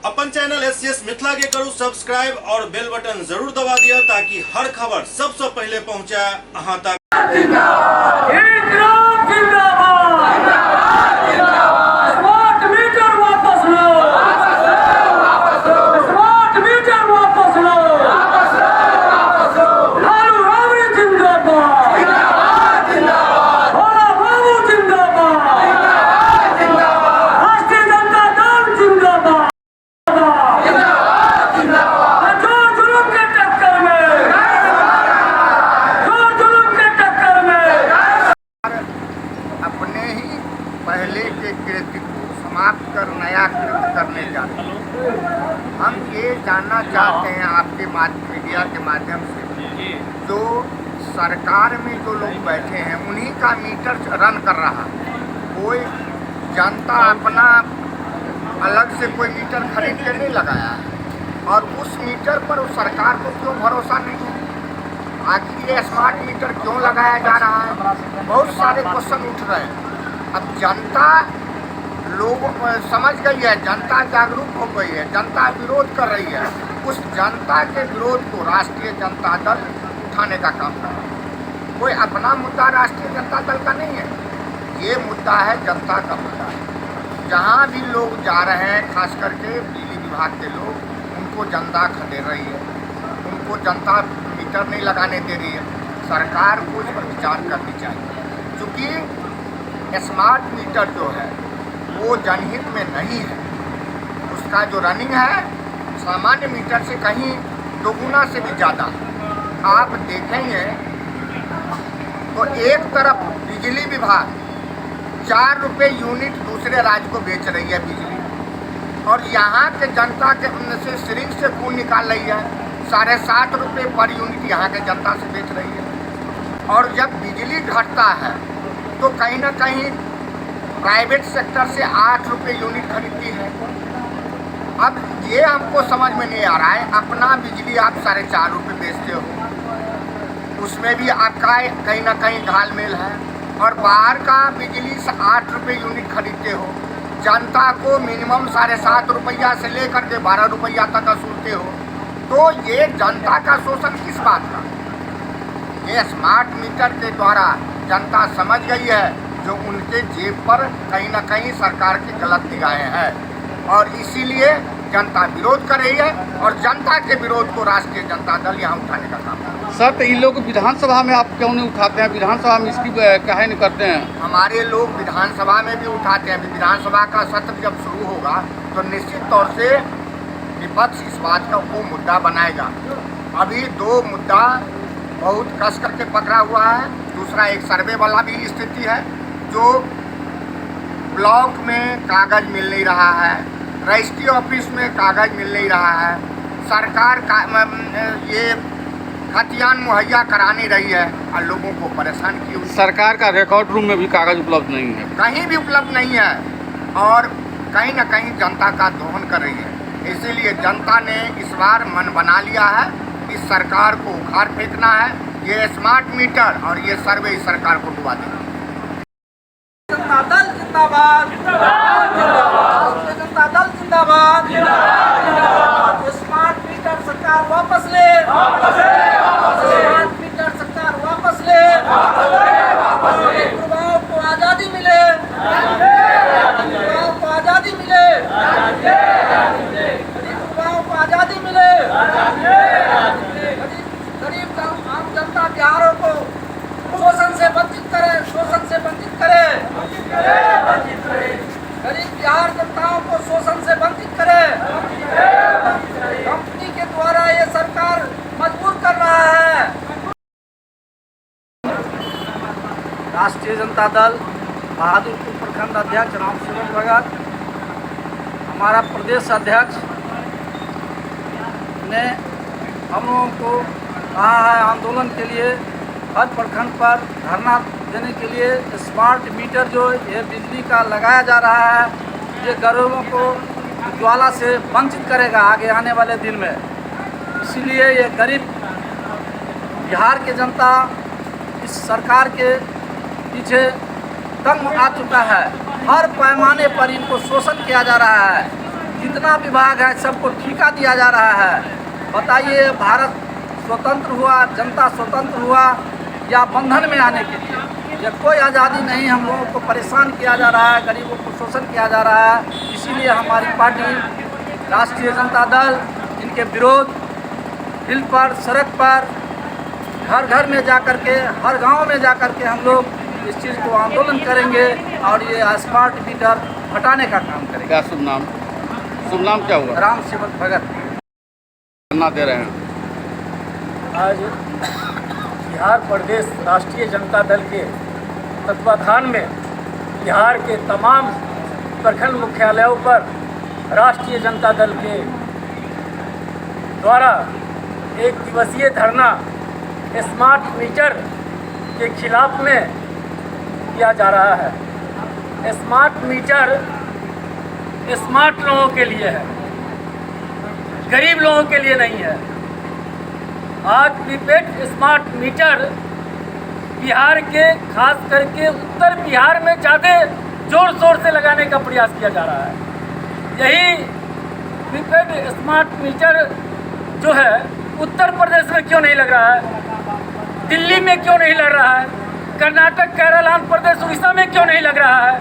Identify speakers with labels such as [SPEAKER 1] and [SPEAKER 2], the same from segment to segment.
[SPEAKER 1] अपन channel SCS Mithila के करू subscribe और बेल बटन जरूर दबा दिया ताकि हर खबर सबसे पहले पहुंचे अहां तक।
[SPEAKER 2] पहले के कृत्य को समाप्त कर नया कृत्य करने जाते हैं। हम ये जानना चाहते हैं आपके मीडिया के माध्यम से, जो सरकार में जो लोग बैठे हैं उन्हीं का मीटर रन कर रहा है। कोई जनता अपना अलग से कोई मीटर खरीद के नहीं लगाया है और उस मीटर पर उस सरकार को क्यों भरोसा नहीं है? आखिर ये स्मार्ट मीटर क्यों लगाया जा रहा है? बहुत सारे क्वेश्चन उठ रहे हैं। अब जनता लोग समझ गई है, जनता जागरूक हो गई है, जनता विरोध कर रही है। उस जनता के विरोध को राष्ट्रीय जनता दल उठाने का काम कर रहा है। कोई अपना मुद्दा राष्ट्रीय जनता दल का नहीं है, ये मुद्दा है जनता का मुद्दा है। जहाँ भी लोग जा रहे हैं, खास करके बिजली विभाग के लोग, उनको जनता खदेड़ रही है, उनको जनता मीटर नहीं लगाने दे रही है। सरकार को इस पर विचार करनी चाहिए, क्योंकि स्मार्ट मीटर जो है वो जनहित में नहीं है। उसका जो रनिंग है सामान्य मीटर से कहीं दोगुना से भी ज़्यादा। आप देखेंगे तो एक तरफ बिजली विभाग 4 रुपये यूनिट दूसरे राज्य को बेच रही है बिजली, और यहाँ के जनता के से सिरिंज से खून निकाल रही है। 7.5 रुपये पर यूनिट यहाँ के जनता से बेच रही है। और जब बिजली घटता है तो कहीं ना कहीं प्राइवेट सेक्टर से 8 रुपये यूनिट खरीदती है। अब ये हमको समझ में नहीं आ रहा है, अपना बिजली आप 4.5 रुपये बेचते हो, उसमें भी आपका कहीं ना कहीं घालमेल है, और बाहर का बिजली 8 रुपये यूनिट खरीदते हो। जनता को मिनिमम 7.5 रुपया से लेकर के 12 रुपया तक वसूलते हो। तो ये जनता का शोषण किस बात का? ये स्मार्ट मीटर के द्वारा जनता समझ गई है जो उनके जेब पर कहीं ना कहीं सरकार की गलत निगाहें हैं, और इसीलिए जनता विरोध कर रही है, और जनता के विरोध को राष्ट्रीय जनता दल यहाँ उठाने का काम कर रहा है।
[SPEAKER 3] सर, तो इन लोग विधानसभा में आप क्यों नहीं उठाते हैं? विधानसभा में इसकी काहे नहीं करते हैं?
[SPEAKER 2] हमारे लोग विधानसभा में भी उठाते हैं। विधानसभा का सत्र जब शुरू होगा तो निश्चित तौर से विपक्ष इस बात का वो मुद्दा बनाएगा। अभी 2 मुद्दा बहुत कस करके पकड़ा हुआ है। दूसरा एक सर्वे वाला भी स्थिति है, जो ब्लॉक में कागज मिल नहीं रहा है, रजिस्ट्री ऑफिस में कागज मिल नहीं रहा है, सरकार का ये खतियान मुहैया करा नहीं रही है और लोगों को परेशान की हुई।
[SPEAKER 3] सरकार का रिकॉर्ड रूम में भी कागज उपलब्ध नहीं है,
[SPEAKER 2] कहीं भी उपलब्ध नहीं है, और कहीं ना कहीं जनता का दोहन कर रही है। इसीलिए जनता ने इस बार मन बना लिया है, इस सरकार को उखाड़ फेंकना है। ये स्मार्ट मीटर और ये सर्वे इस सरकार को डुबा देगा।
[SPEAKER 4] जनता दल जिंदाबाद, जनता दल जिंदाबाद। स्मार्ट मीटर सरकार वापस ले, स्मार्ट मीटर सरकार वापस ले। युवाओं को आज़ादी मिले, युवाओं को आज़ादी मिले, युवाओं को आज़ादी मिले। गरीब आम जनता बिहारों को शोषण से वंचित करे, शोषण से वंचित करे। गरीब बिहार जनताओं को शोषण से वंचित करे। कंपनी के द्वारा ये सरकार मजबूर कर रहा है। राष्ट्रीय जनता दल बहादुरपुर प्रखंड अध्यक्ष रामसेवक भगत, हमारा प्रदेश अध्यक्ष ने हम लोगों को कहा है आंदोलन के लिए हर प्रखंड पर धरना देने के लिए। स्मार्ट मीटर जो ये बिजली का लगाया जा रहा है, ये गरीबों को उज्ज्वला से वंचित करेगा आगे आने वाले दिन में। इसीलिए ये गरीब बिहार के जनता इस सरकार के पीछे तंग आ चुका है। हर पैमाने पर इनको शोषण किया जा रहा है। जितना विभाग है सबको ठेका दिया जा रहा है। बताइए, भारत स्वतंत्र हुआ, जनता स्वतंत्र हुआ या बंधन में आने के लिए? ये कोई आज़ादी नहीं, हम लोगों को परेशान किया जा रहा है, गरीबों को शोषण किया जा रहा है। इसीलिए हमारी पार्टी राष्ट्रीय जनता दल इनके विरोध दिल पर, सड़क पर, घर घर में जा कर के, हर गांव में जा कर के हम लोग इस चीज़ को आंदोलन करेंगे और ये स्मार्ट मीटर हटाने का काम करेंगे।
[SPEAKER 3] क्या शुभ नाम? शुभ नाम क्या हुआ?
[SPEAKER 4] राम सेवक भगत
[SPEAKER 3] धरना दे रहे हैं।
[SPEAKER 5] आज बिहार प्रदेश राष्ट्रीय जनता दल के तत्वाधान में बिहार के तमाम प्रखंड मुख्यालयों पर राष्ट्रीय जनता दल के द्वारा एक दिवसीय धरना स्मार्ट मीटर के खिलाफ में किया जा रहा है। स्मार्ट मीटर स्मार्ट लोगों के लिए है, गरीब लोगों के लिए नहीं है। आज प्रीपेड स्मार्ट मीटर बिहार के, खास करके उत्तर बिहार में ज़्यादा जोर शोर से लगाने का प्रयास किया जा रहा है। यही प्रीपेड स्मार्ट मीटर जो है उत्तर प्रदेश में क्यों नहीं लग रहा है, दिल्ली में क्यों नहीं लग रहा है, कर्नाटक, केरल, आंध्र प्रदेश, उड़ीसा में क्यों नहीं लग रहा है?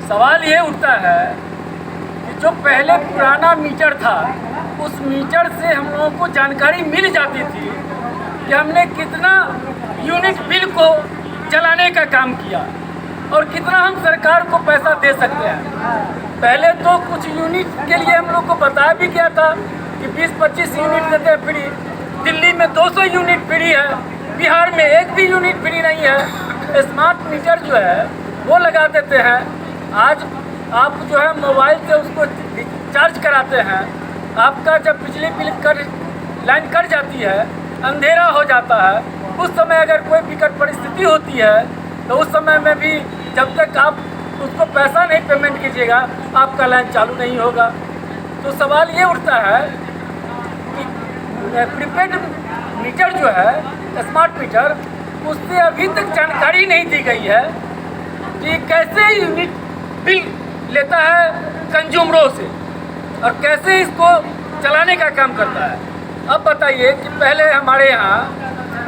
[SPEAKER 5] सवाल ये उठता है कि जो पहले पुराना मीटर था, उस मीटर से हम लोगों को जानकारी मिल जाती थी कि हमने कितना यूनिट बिल को चलाने का काम किया और कितना हम सरकार को पैसा दे सकते हैं। पहले तो कुछ यूनिट के लिए हम लोग को बताया भी गया था कि 20-25 यूनिट देते हैं फ्री। दिल्ली में 200 यूनिट फ्री है, बिहार में एक भी यूनिट फ्री नहीं है। स्मार्ट मीटर जो है वो लगा देते हैं। आज आप जो है मोबाइल से उसको चार्ज कराते हैं, आपका जब बिजली बिल लाइन कट जाती है, अंधेरा हो जाता है, उस समय अगर कोई विकट परिस्थिति होती है तो उस समय में भी जब तक आप उसको पैसा नहीं पेमेंट कीजिएगा, आपका लाइन चालू नहीं होगा। तो सवाल ये उठता है कि प्रीपेड मीटर जो है, स्मार्ट मीटर, उससे अभी तक जानकारी नहीं दी गई है कि कैसे यूनिट बिल लेता है कंज्यूमरों से और कैसे इसको चलाने का काम करता है। अब बताइए कि पहले हमारे यहाँ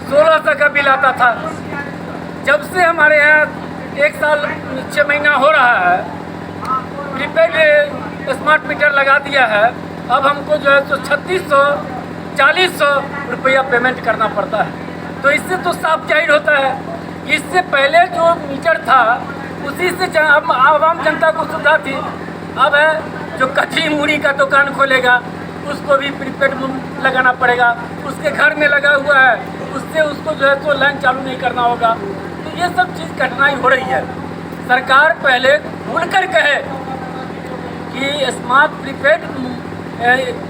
[SPEAKER 5] 1600 का बिल आता था। जब से हमारे यहाँ 1 साल 6 महीना हो रहा है, प्रीपेड स्मार्ट मीटर लगा दिया है, अब हमको जो है तो 3600-4000 रुपया पेमेंट करना पड़ता है। तो इससे तो साफ जाहिर होता है कि इससे पहले जो मीटर था उसी से आवाम जनता को सुविधा थी। अब है जो कचरी मूढ़ी का दुकान खोलेगा उसको भी प्रीपेड लगाना पड़ेगा, उसके घर में लगा हुआ है उससे उसको जो है तो लाइन चालू नहीं करना होगा। तो ये सब चीज़ कठिनाई हो रही है। सरकार पहले खुलकर कहे कि स्मार्ट प्रीपेड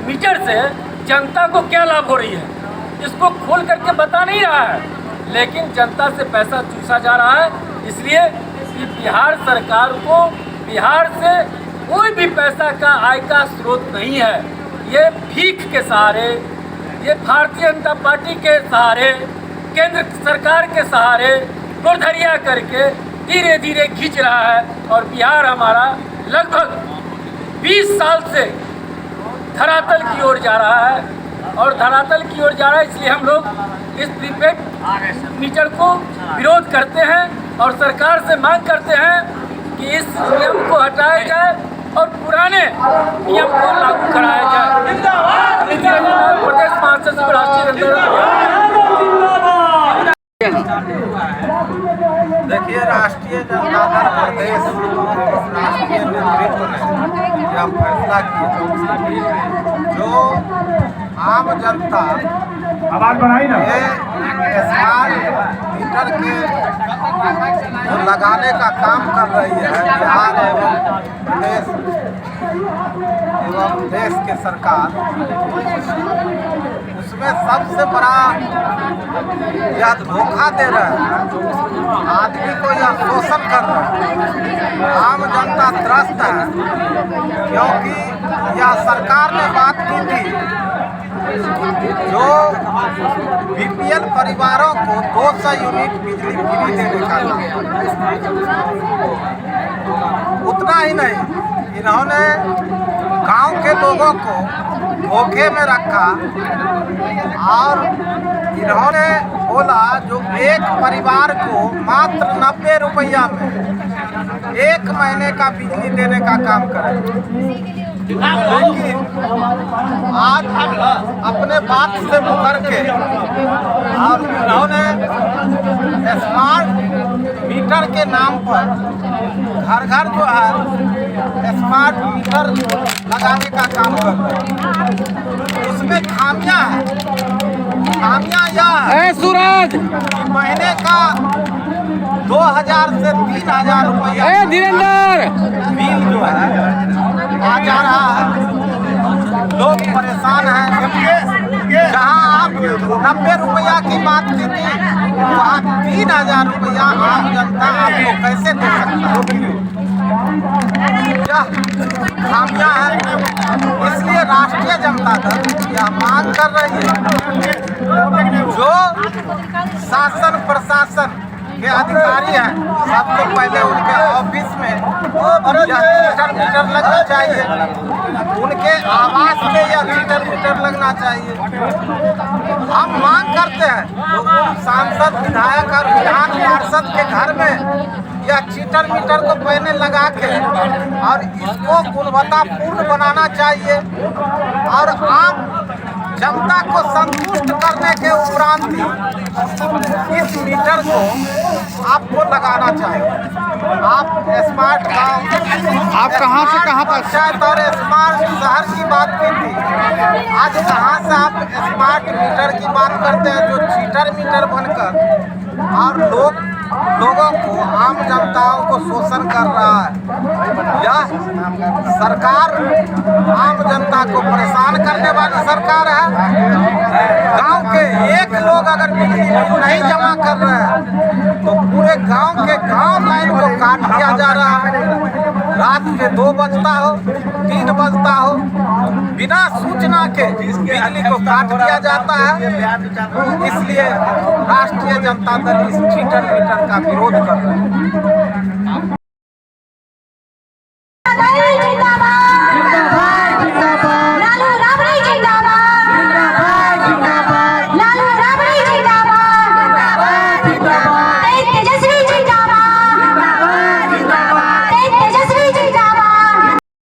[SPEAKER 5] मीटर से जनता को क्या लाभ हो रही है, इसको खोल करके बता नहीं रहा है, लेकिन जनता से पैसा चूसा जा रहा है। इसलिए कि बिहार सरकार को बिहार से कोई भी पैसा का आय का स्रोत नहीं है। ये भीख के सहारे, ये भारतीय जनता पार्टी के सहारे, केंद्र सरकार के सहारे गोरधरिया करके धीरे धीरे खींच रहा है। और बिहार हमारा लगभग 20 साल से धरातल की ओर जा रहा है और धरातल की ओर जा रहा है। इसलिए हम लोग इस प्रीपेड मीटर को विरोध करते हैं और सरकार से मांग करते हैं कि इस नियम को हटाया जाए और पुराने नियम को लागू कराया जाए। प्रदेश महासचिव राष्ट्रीय
[SPEAKER 2] देखिए, राष्ट्रीय जनता दल प्रदेश राष्ट्रीय नेतृत्व ने यह फैसला किया जो आम जनता ये स्मार्ट मीटर के जो लगाने का काम कर रही है बिहार एवं प्रदेश एवं देश के सरकार, उसमें सबसे बड़ा यह धोखा दे रहे हैं, आदमी को यह शोषण कर रहे हैं। आम जनता त्रस्त है क्योंकि यह सरकार ने बात की थी जो बीपीएल परिवारों को 200 यूनिट बिजली फ्री देने का उतना ही नहीं, इन्होंने
[SPEAKER 6] गांव के लोगों को धोखे में रखा और इन्होंने बोला जो एक परिवार को मात्र 90 रुपया में 1 महीने का बिजली देने का काम करें। लेकिन आज अपने बात से मुकर के और उन्होंने स्मार्ट मीटर के नाम पर घर घर जो है स्मार्ट मीटर लगाने का काम कर रहे हैं। उसमें खामियां है। खामियां यह है
[SPEAKER 3] सूरज
[SPEAKER 6] कि महीने का 2000 से 3000 रुपया
[SPEAKER 3] धीरेन्द्र
[SPEAKER 6] बिल जो है आ जा रहा है। लोग परेशान हैं। जहाँ आप 90 रुपया की बात की थी वहाँ 3000 रुपया आम जनता आपको कैसे दे सकता है? यह खामियां हैं। इसलिए राष्ट्रीय जनता दल यह मांग कर रही है जो शासन प्रशासन के अधिकारी हैं सबको पहले उनके ऑफिस में यह मीटर लगना चाहिए। उनके आवास में यह मीटर लगना चाहिए। हम मांग करते हैं तो सांसद विधायक और विधान पार्षद के घर में यह चीटर मीटर को पहले लगा के और इसको गुणवत्तापूर्ण बनाना चाहिए और आम जनता को संतुष्ट करने के उपरांत इस मीटर को आपको लगाना चाहिए। आप स्मार्ट गांव
[SPEAKER 3] आप कहाँ से कहाँ तक
[SPEAKER 6] पंचायत और स्मार्ट शहर की बात की थी, आज कहाँ से आप स्मार्ट मीटर की बात करते हैं जो चीटर मीटर बनकर और लोगों को आम जनताओं को शोषण कर रहा है। यह सरकार आम जनता को परेशान करने वाली सरकार है। गांव के एक लोग अगर बिजली बिल नहीं जमा कर रहे हैं तो पूरे गांव के गांव लाइन को काट दिया जा रहा है। रात के 2 बजता हो 3 बजता हो बिना सूचना के बिजली को काट दिया जाता है। इसलिए राष्ट्रीय जनता दल इस चीटर मीटर का विरोध कर रहे हैं।